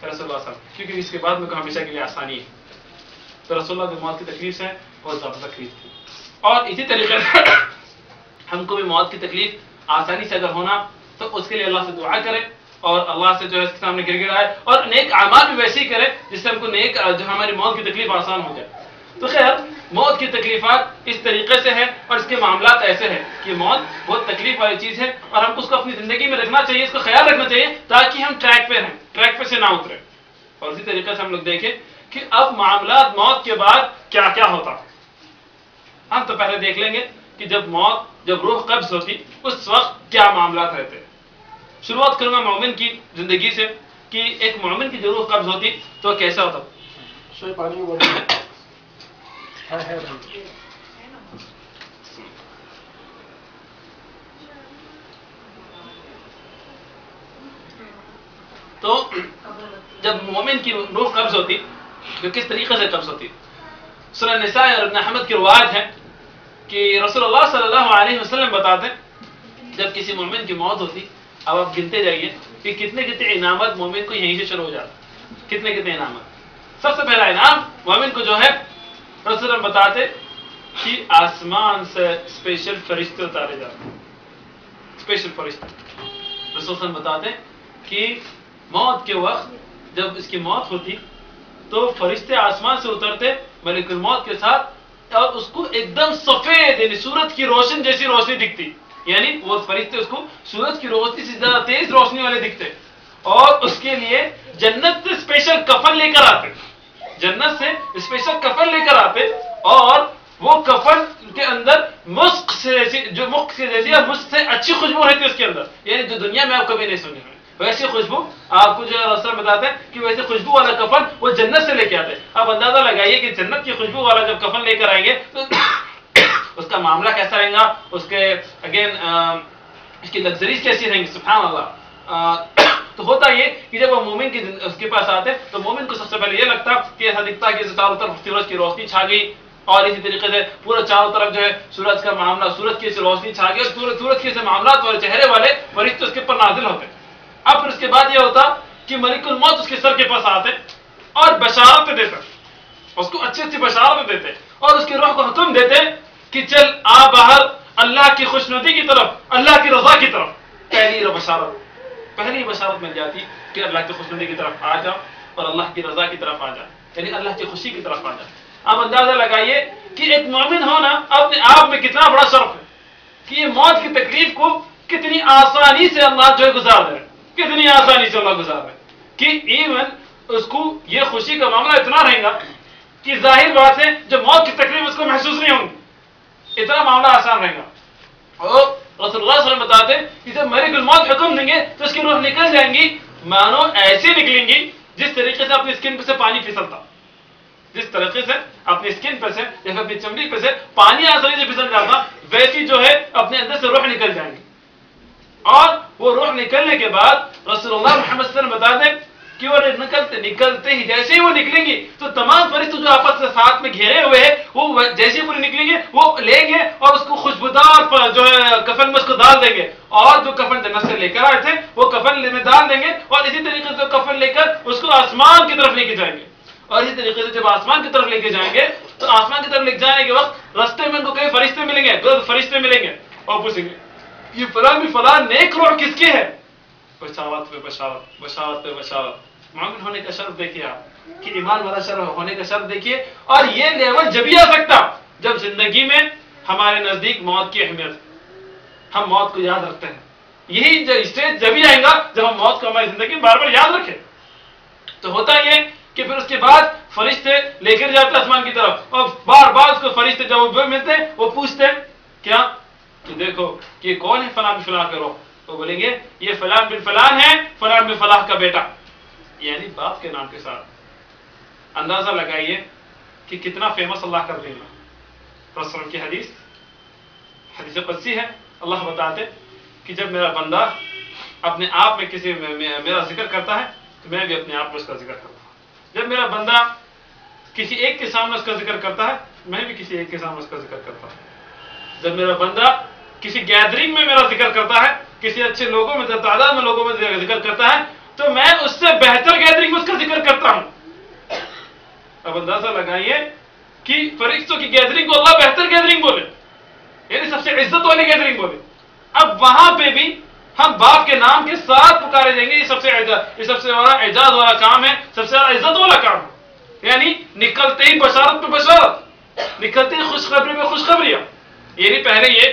رسول اللہ صلی اللہ علیہ وسلم، کیونکہ اس کے بعد میں ہمیشہ کے لیے آسانی ہے. تو رسول اللہ کی موت کی تکلیف سے بہت زیادہ تکلیف تھی. اور اسی طریقے سے ہم کو بھی موت کی تکلیف آسانی سے اگر ہونا تو اس کے لیے اللہ سے دعا کرے اور اللہ سے جو ہے اس کے سامنے گر گڑائے اور نیک اعمال بھی ویسے ہی کرے جس سے ہم کو نیک جو ہماری موت کی تکلیف آسان ہو جائے. تو خیر موت کی تکلیفات اس طریقے سے ہیں اور اس کے معاملات ایسے ہیں کہ موت بہت تکلیف والی چیز ہے اور ہم اس کو اپنی زندگی میں رکھنا چاہیے، اس کو خیال رکھنا چاہیے تاکہ ہم ٹریک پہ رہیں، ٹریک پہ سے نہ اتریں. اور اسی طریقے سے ہم لوگ دیکھیں کہ اب معاملات موت کے بعد کیا کیا ہوتا. ہم تو پہلے دیکھ لیں گے کہ جب روح قبض ہوتی اس وقت کیا معاملات رہتے. شروعات کروں گا مومن کی زندگی سے کہ ایک مومن کی جو روح قبض ہوتی تو کیسا ہوتا. تو جب مومن کی روح قبض ہوتی تو کس طریقے سے قبض ہوتی. سورہ نساء اور ابن احمد کی روایت ہے کہ رسول اللہ صلی اللہ علیہ وسلم بتاتے جب کسی مومن کی موت ہوتی، اب آپ گنتے جائیے کہ کتنے کتنے انعامات مومن کو یہیں سے شروع ہو جاتا. کتنے کتنے انعامات. سب سے پہلا انعام مومن کو جو ہے رسول اللہ بتاتے کہ آسمان سے اسپیشل فرشتے اتارے جاتے. اسپیشل فرشتے رسول اللہ بتاتے کہ موت کے وقت جب اس کی موت ہوتی تو فرشتے آسمان سے اترتے ملک الموت کے ساتھ اور اس کو ایک دم سفید یعنی سورج کی روشن جیسی روشنی دکھتی. یعنی وہ فرشتے اس کو سورج کی روشنی سے زیادہ تیز روشنی والے دکھتے اور اس کے لیے جنت سے اسپیشل کفن لے کر آتے. جنت سے اسپیشل کفن لے کر آتے اور وہ کفن کے اندر مسک سے جو مسک سے جیسی مسک سے اچھی خوشبو رہتی اس کے اندر، یعنی جو دنیا میں آپ کبھی نہیں سنی ہوئی ویسی خوشبو آپ کو جو رسول بتاتے ہیں کہ ویسے خوشبو والا کفن وہ جنت سے لے کے آتے. آپ اندازہ لگائیے کہ جنت کی خوشبو والا جب کفن لے کر آئیں گے تو اس کا معاملہ کیسا رہے گا، اس کے اگین اس کی لگژریز کیسی رہیں گی. سبحان اللہ. تو ہوتا یہ کہ جب وہ مومن کی اس کے پاس آتے تو مومن کو سب سے پہلے یہ لگتا کہ ایسا دکھتا کہ چاروں طرف سورج کی روشنی چھا گئی اور اسی طریقے سے پورا چاروں طرف جو ہے سورج کا معاملہ سورج کی روشنی چھا گئی اور سورج کے معاملات والے چہرے والے فرشتے اس کے اوپر نازل ہوتے. اب پھر اس کے بعد یہ ہوتا کہ ملک الموت اس کے سر کے پاس آتے اور بشارت دیتے، اس کو اچھی اچھی بشارت دیتے اور اس کی روح کو حکم دیتے کہ چل آ باہر اللہ کی خوشنودی کی طرف، اللہ کی رضا کی طرف. پہلی بشارت مل جاتی کہ اللہ کی خوشنودی کی طرف آ جا اور اللہ کی رضا کی طرف آ جا، یعنی اللہ کی خوشی کی طرف آ جا. اب اندازہ لگائیے کہ ایک مومن ہونا اپنے آپ میں کتنا بڑا شرف ہے کہ یہ موت کی تکلیف کو کتنی آسانی سے اللہ جو ہے گزار دے، کتنی آسانی سے اللہ گزار دے کہ ایون اس کو یہ خوشی کا معاملہ اتنا رہے گا کہ ظاہر بات ہے جب موت کی تکلیف اس کو محسوس نہیں ہوگی، اتنا معاملہ آسان رہے گا. اور رسول اللہ صلی اللہ علیہ وسلم بتاتے کہ جب ملک الموت حکم دیں گے تو اس کی روح نکل جائیں گی، مانو ایسے نکلیں گی جس طریقے سے اپنی اسکن پہ سے پانی پھسلتا، جس طریقے سے اپنی اسکن پہ سے یا اپنی چمڑی پہ سے پانی آسانی سے پھسل جاتا ویسی جو ہے اپنے اندر سے روح نکل جائیں گی. اور وہ روح نکلنے کے بعد رسول اللہ محمد صلی اللہ علیہ وسلم بتا دیں کہ وہ نکلتے ہی جیسے ہی وہ نکلیں گے تو تمام فرشتے جو آپس سے ساتھ میں گھیرے ہوئے ہیں وہ جیسے ہی پورے نکلیں گے وہ لیں گے اور اس کو خوشبودار جو ہے کفن میں اس کو ڈال دیں گے اور جو کفن جنت سے لے کر آئے تھے وہ کفن میں ڈال دیں گے اور اسی طریقے سے کفن لے کر اس کو آسمان کی طرف لے کے جائیں گے. اور اسی طریقے سے جب آسمان کی طرف لے کے جائیں گے تو آسمان کی طرف لے جانے کے وقت رستے میں ان کو کئی فرشتے ملیں گے، دو فرشتے ملیں گے اور پوچھیں گے یہ فلاں نیک روح کس کی ہے؟ بشارت پہ بشارت، بشارت پہ بشارت. مومن ہونے کا شرط دیکھیے آپ کہ ایمان والا شرط ہونے کا شرط دیکھیے. اور یہ لیول جبھی آ سکتا جب زندگی میں ہمارے نزدیک موت کی اہمیت، ہم موت کو یاد رکھتے ہیں. یہی اسٹیج جبھی آئے گا جب ہم موت کو ہماری زندگی میں بار بار یاد رکھیں. تو ہوتا یہ کہ پھر اس کے بعد فرشتے لے کر جاتے آسمان کی طرف اور بار بار اس کو فرشتے جب وہ ملتے وہ پوچھتے کیا کہ دیکھو کہ یہ کون ہے فلاں بن فلاں کا روح. وہ بولیں گے یہ فلاں بن فلاں ہے، فلاں بن فلاں کا بیٹا، یعنی باپ کے نام کے ساتھ. اندازہ لگائیے کہ کتنا فیمس اللہ کر دیں گا. رسول کی حدیث قدسی ہے، اللہ بتاتے کہ جب میرا بندہ اپنے آپ میں کسی میرا ذکر کرتا ہے تو میں بھی اپنے آپ میں اس کا ذکر کرتا ہوں. جب میرا بندہ کسی ایک کے سامنے اس کا ذکر کرتا ہے میں بھی کسی ایک کے سامنے اس کا ذکر کرتا ہوں. جب میرا بندہ کسی گیدرنگ میں میرا ذکر کرتا ہے، کسی اچھے لوگوں میں تعداد میں لوگوں میں ذکر کرتا ہے تو میں اس سے بہتر گیدرنگ میں اس کا اب اندازہ لگائیے کہ فرشتوں کی گیدرنگ کو اللہ بہتر گیدرنگ بولے، یعنی سب سے عزت والی گیدرنگ بولے. اب وہاں پہ بھی ہم باپ کے نام کے ساتھ پکارے جائیں گے. یہ سب سے بڑا اعجاز والا کام ہے، سب سے زیادہ عزت والا کام ہے. یعنی نکلتے ہی بشارت پہ بشارت، نکلتے ہی خوشخبری پہ خوشخبریاں. یعنی پہلے یہ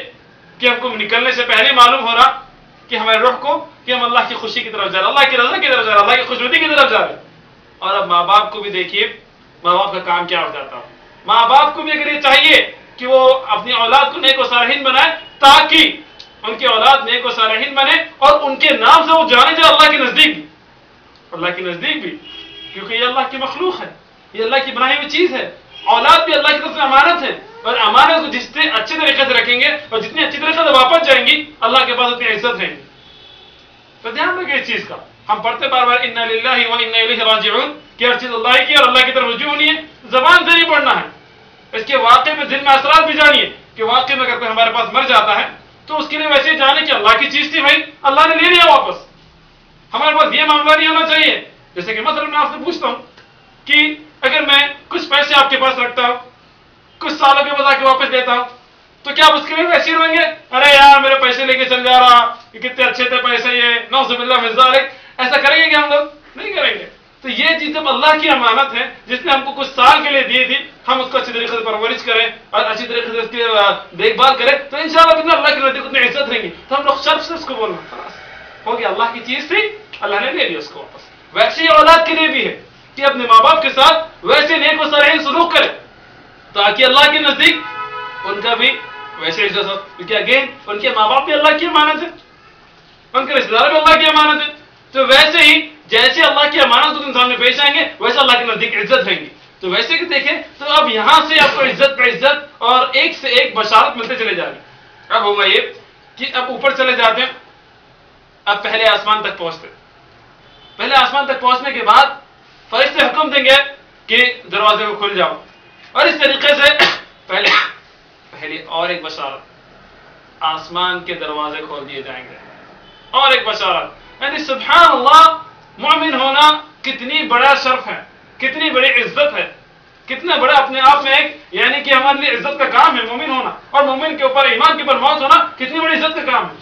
کہ ہم کو نکلنے سے پہلے معلوم ہو رہا کہ ہمارے روح کو کہ ہم اللہ کی خوشی کی طرف جا رہے ہیں، اللہ کی رضا کی طرف جا رہے ہیں، اللہ کی خوشنودی کی طرف جا رہے ہیں. اور اب ماں باپ کو بھی دیکھیے، ماں باپ کا کام کیا ہو جاتا ہے. ماں باپ کو بھی اگر یہ چاہیے کہ وہ اپنی اولاد کو نیک و صالحین بنائے تاکہ ان کی اولاد نیک و صالحین بنے اور ان کے نام سے وہ جانے جائے اللہ کے نزدیک بھی، اللہ کے نزدیک بھی، کیونکہ یہ اللہ کی مخلوق ہے، یہ اللہ کی بنائی ہوئی چیز ہے. اولاد بھی اللہ کی طرف سے امانت ہے، اور امانت کو جتنے اچھے طریقے سے رکھیں گے اور جتنی اچھی طریقے سے واپس جائیں گی اللہ کے پاس اتنی عزت رہیں گی. تو دھیان رکھیں اس چیز کا. ہم پڑھتے بار بار انا للہ و انا الیہ راجعون کہ ہر چیز اللہ کی اور اللہ کی طرف رجوع ہونی ہے. زبان سے نہیں پڑھنا ہے، اس کے واقعے میں دل میں اثرات بھی جانیے کہ واقعے میں اگر کوئی ہمارے پاس مر جاتا ہے تو اس کے لیے ویسے ہی جانے کہ اللہ کی چیز تھی بھائی، اللہ نے لے لیا واپس. ہمارے پاس یہ معاملہ نہیں ہونا چاہیے. جیسے کہ مثلا میں آپ سے پوچھتا ہوں کہ اگر میں کچھ پیسے آپ کے پاس رکھتا ہوں، کچھ سالوں کے بعد آ کے واپس دیتا ہوں، تو کیا آپ اس کے لیے ویسے ہی روئیں گے؟ ارے یار میرے پیسے لے کے چل جا رہا، یہ کتنے اچھے تھے پیسے، یہ نعوذ باللہ من ذالک. ایسا کریں گے کہ ہم لوگ نہیں کریں گے. تو یہ چیز جب اللہ کی امانت ہے جس نے ہم کو کچھ سال کے لیے دی تھی، ہم اس کو اچھی طریقے سے پرورش کریں اور اچھی طریقے سے اس کی دیکھ بھال کریں تو انشاءاللہ اللہ کے نزدیک اتنی عزت رہیں گی. تو ہم لوگ شرف سے اس کو بولنا خلاص ہو گیا، اللہ کی چیز تھی، اللہ نے لے لی اس کو واپس. ویسے ہی اولاد کے لیے بھی ہے کہ اپنے ماں باپ کے ساتھ ویسے نیک و صالحین سلوک کرے تاکہ اللہ کے نزدیک ان کا بھی ویسے عزت ہو. کیونکہ اگین ان کے ماں باپ بھی اللہ کی امانت ہے، ان کے رشتے دار بھی اللہ کی امانت ہے. تو ویسے ہی جیسے اللہ کی امانت کو تم سامنے پیش آئیں گے ویسے اللہ کے نزدیک عزت رہیں گی. تو ویسے کہ دیکھیں تو اب یہاں سے آپ کو عزت پہ عزت اور ایک سے ایک بشارت ملتے چلے جا رہی. اب ہوگا یہ کہ اب اوپر چلے جاتے ہیں، اب پہلے آسمان تک پہنچتے. پہلے آسمان تک پہنچنے کے بعد فرشتے حکم دیں گے کہ دروازے کو کھل جاؤ. اور اس طریقے سے پہلے اور ایک بشارت، آسمان کے دروازے کھول دیے جائیں گے. اور ایک بشارت، یعنی سبحان اللہ، مومن ہونا کتنی بڑا شرف ہے، کتنی بڑی عزت ہے، کتنا بڑا اپنے آپ میں ایک یعنی کہ ہمارے لیے عزت کا کام ہے مومن ہونا. اور مومن کے اوپر ایمان کے اوپر موت ہونا کتنی بڑی عزت کا کام ہے.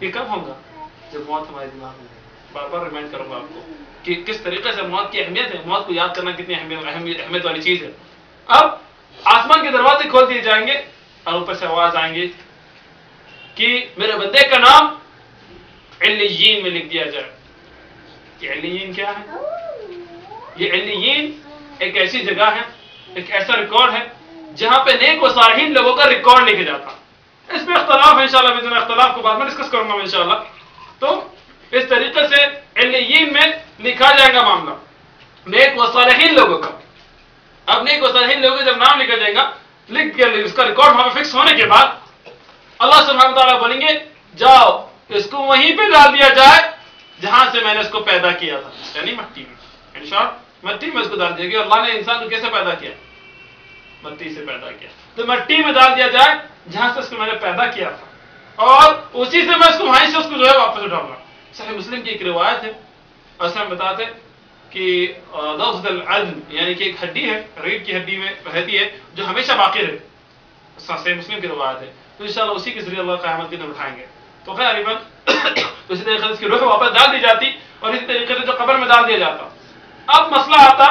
یہ کب ہوگا؟ جب موت ہمارے دماغ میں. بار بار ریمائنڈ کروں گا آپ کو کہ کس طریقے سے موت کی اہمیت ہے، موت کو یاد کرنا کتنی اہمیت والی چیز ہے. اب آسمان کے دروازے کھول دیے جائیں گے اور اوپر سے آواز آئیں گے کہ میرے بندے کا نام علیین میں لکھ دیا جائے. کہ علیین کیا ہے؟ یہ علیین ایک ایسی جگہ ہے، ایک ایسا ریکارڈ ہے جہاں پہ نیک و صالحین لوگوں کا ریکارڈ لکھا جاتا. اس میں اختلاف ہے، انشاءاللہ میں اختلاف کو بعد میں ڈسکس کروں گا انشاءاللہ. تو اس طریقے سے علیین میں لکھا جائے گا معاملہ نیک و صالحین لوگوں کا. اب نیک و صالحین لوگوں کا جب نام لکھا جائے گا، لکھ کے اس کا ریکارڈ وہاں پہ فکس ہونے کے بعد اللہ سبحانہ تعالیٰ بولیں گے جاؤ اس کو وہیں پہ ڈال دیا جائے جہاں سے میں نے اس کو پیدا کیا تھا، یعنی مٹی میں. ان شارٹ مٹی میں اس کو ڈال دیا گیا. اللہ نے انسان کو کیسے پیدا کیا؟ مٹی سے پیدا کیا. تو مٹی میں ڈال دیا جائے جہاں سے اس کو میں نے پیدا کیا تھا، اور اسی سے میں اس کو وہیں سے اس کو جو ہے واپس اٹھاؤں گا. صحیح مسلم کی ایک روایت ہے، اور ہم بتاتے کہ لفظ العظم یعنی کہ ایک ہڈی ہے، ریڑھ کی ہڈی میں رہتی ہے جو ہمیشہ باقی رہے. صحیح مسلم کی روایت ہے. تو انشاءاللہ اسی کے ذریعے اللہ قیامت کے دن اٹھائیں گے. تو غالباً تو اسی طریقے سے اس کی روح واپس ڈال دی جاتی اور اسی طریقے سے جو قبر میں ڈال دیا جاتا. اب مسئلہ آتا